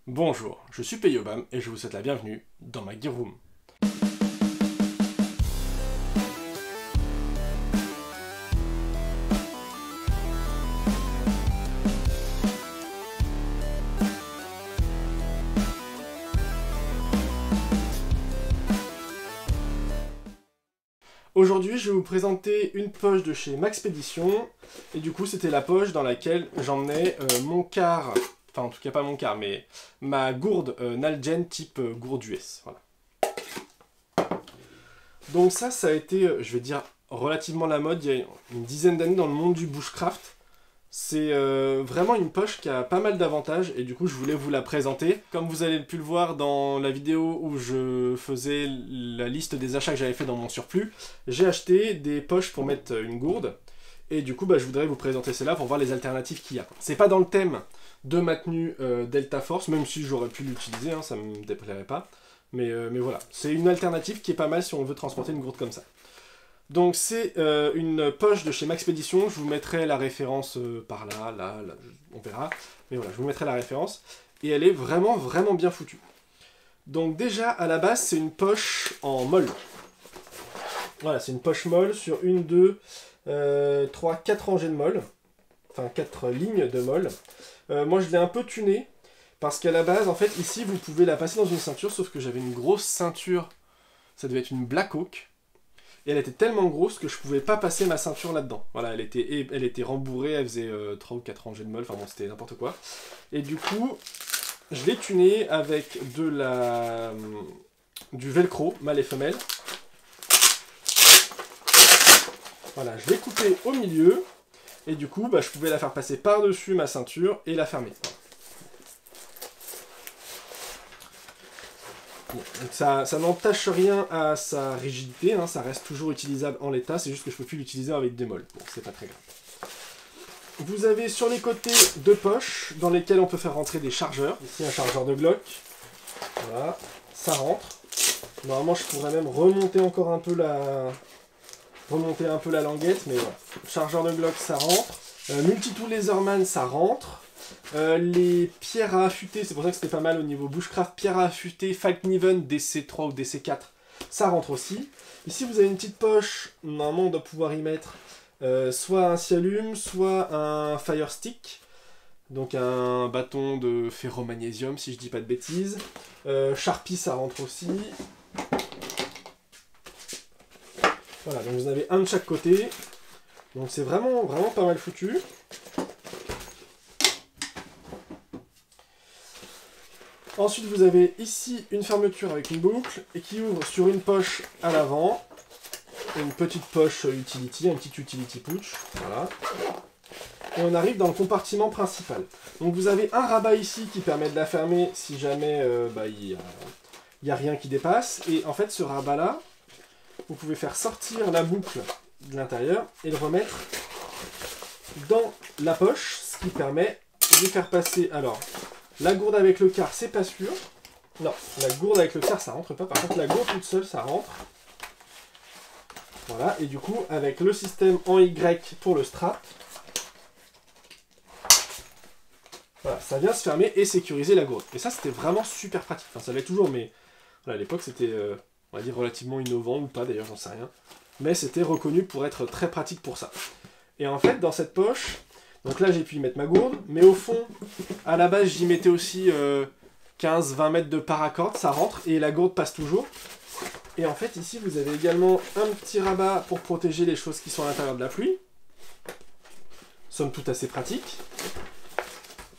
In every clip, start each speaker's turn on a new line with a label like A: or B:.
A: Bonjour, je suis Peyobam et je vous souhaite la bienvenue dans ma Gear Room. Aujourd'hui, je vais vous présenter une poche de chez Maxpédition, et du coup, c'était la poche dans laquelle j'emmenais mon car, enfin en tout cas pas mon car, mais ma gourde Nalgene type gourde US. Voilà. Donc ça a été, je vais dire, relativement la mode il y a une dizaine d'années dans le monde du bushcraft. C'est vraiment une poche qui a pas mal d'avantages et du coup je voulais vous la présenter. Comme vous avez pu le voir dans la vidéo où je faisais la liste des achats que j'avais fait dans mon surplus, j'ai acheté des poches pour mettre une gourde et du coup je voudrais vous présenter celle-là pour voir les alternatives qu'il y a. C'est pas dans le thème de ma tenue Delta Force, même si j'aurais pu l'utiliser, hein, ça me déplairait pas. Mais voilà, c'est une alternative qui est pas mal si on veut transporter une gourde comme ça. Donc c'est une poche de chez Maxpédition, je vous mettrai la référence par là, on verra. Mais voilà, je vous mettrai la référence. Et elle est vraiment bien foutue. Donc déjà, à la base, c'est une poche en molle. Voilà, c'est une poche molle sur 1, 2, 3, 4 rangées de molle. Enfin, 4 lignes de molle. Moi, je l'ai un peu tuné. Parce qu'à la base, en fait, ici, vous pouvez la passer dans une ceinture, sauf que j'avais une grosse ceinture. Ça devait être une Black Hawk. Et elle était tellement grosse que je pouvais pas passer ma ceinture là-dedans. Voilà, elle était rembourrée, elle faisait 3 ou 4 rangées de molle, enfin bon, c'était n'importe quoi. Et du coup, je l'ai tunée avec du velcro, mâle et femelle. Voilà, je l'ai coupée au milieu, et du coup, je pouvais la faire passer par-dessus ma ceinture et la fermer. Bon, donc ça n'entache rien à sa rigidité, hein, ça reste toujours utilisable en l'état, c'est juste que je peux plus l'utiliser avec des molles. Bon, c'est pas très grave. Vous avez sur les côtés 2 poches dans lesquelles on peut faire rentrer des chargeurs. Ici un chargeur de Glock. Voilà, ça rentre. Normalement je pourrais même remonter encore un peu la languette, mais voilà. Chargeur de Glock, ça rentre. Multitool Laserman, ça rentre. Les pierres à affûter, c'est pour ça que c'était pas mal au niveau bushcraft, pierres à affûter, Falkniven DC3 ou DC4, ça rentre aussi. Ici vous avez une petite poche, normalement on doit pouvoir y mettre soit un Sialum, soit un Fire Stick, donc un bâton de ferromagnésium si je dis pas de bêtises. Sharpie ça rentre aussi. Voilà, donc vous avez un de chaque côté, donc c'est vraiment pas mal foutu. Ensuite, vous avez ici une fermeture avec une boucle et qui ouvre sur une poche à l'avant. Une petite poche utility, un petit utility pouch. Voilà. Et on arrive dans le compartiment principal. Donc vous avez un rabat ici qui permet de la fermer si jamais il n'y a rien qui dépasse. Et en fait, ce rabat-là, vous pouvez faire sortir la boucle de l'intérieur et le remettre dans la poche, ce qui permet de faire passer... Alors, la gourde avec le car, c'est pas sûr. Non, la gourde avec le car, ça rentre pas. Par contre, la gourde toute seule, ça rentre. Voilà, et du coup, avec le système en Y pour le strap, voilà, ça vient se fermer et sécuriser la gourde. Et ça, c'était vraiment super pratique. Enfin, ça l'est toujours, mais voilà, à l'époque, c'était, on va dire, relativement innovant, ou pas, d'ailleurs, j'en sais rien. Mais c'était reconnu pour être très pratique pour ça. Et en fait, dans cette poche... Donc là, j'ai pu y mettre ma gourde, mais au fond, à la base, j'y mettais aussi 15-20 mètres de paracorde, ça rentre, et la gourde passe toujours. Et en fait, ici, vous avez également un petit rabat pour protéger les choses qui sont à l'intérieur de la pluie. Somme toute assez pratique.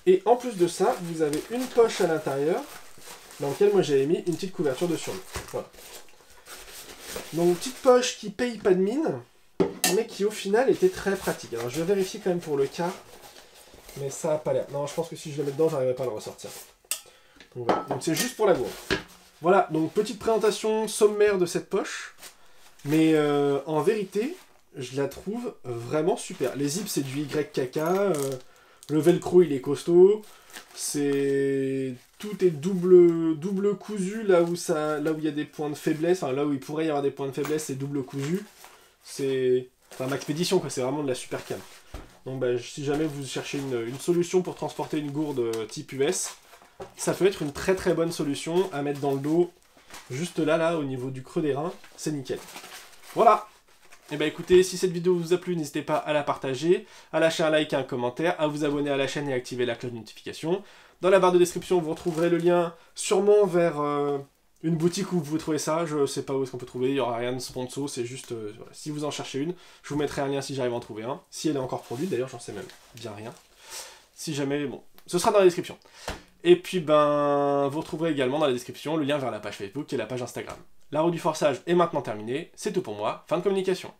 A: Et en plus de ça, vous avez une poche à l'intérieur, dans laquelle moi j'avais mis une petite couverture de survie. Voilà. Donc, petite poche qui paye pas de mine, mais qui au final était très pratique. Alors je vais vérifier quand même pour le cas, mais ça a pas l'air. Non, je pense que si je le mets dedans, j'arriverai pas à le ressortir. Donc voilà, donc c'est juste pour la gourde. Voilà, donc petite présentation sommaire de cette poche, mais en vérité, je la trouve vraiment super. Les zips c'est du YKK, le velcro il est costaud, tout est double cousu là où il y a des points de faiblesse, enfin là où il pourrait y avoir des points de faiblesse, c'est double cousu. C'est... Enfin, Maxpédition, quoi, c'est vraiment de la super cam. Donc si jamais vous cherchez une solution pour transporter une gourde type US, ça peut être une très très bonne solution à mettre dans le dos, juste là, au niveau du creux des reins, c'est nickel. Voilà. Et bah écoutez, si cette vidéo vous a plu, n'hésitez pas à la partager, à lâcher un like et un commentaire, à vous abonner à la chaîne et activer la cloche de notification. Dans la barre de description, vous retrouverez le lien sûrement vers une boutique où vous pouvez trouver ça. Je sais pas où est-ce qu'on peut trouver, il n'y aura rien de sponsor, c'est juste, voilà, si vous en cherchez une, je vous mettrai un lien si j'arrive à en trouver un. Si elle est encore produite, d'ailleurs, j'en sais même bien rien. Si jamais, bon, ce sera dans la description. Et puis, ben, vous retrouverez également dans la description le lien vers la page Facebook et la page Instagram. La roue du forçage est maintenant terminée, c'est tout pour moi, fin de communication.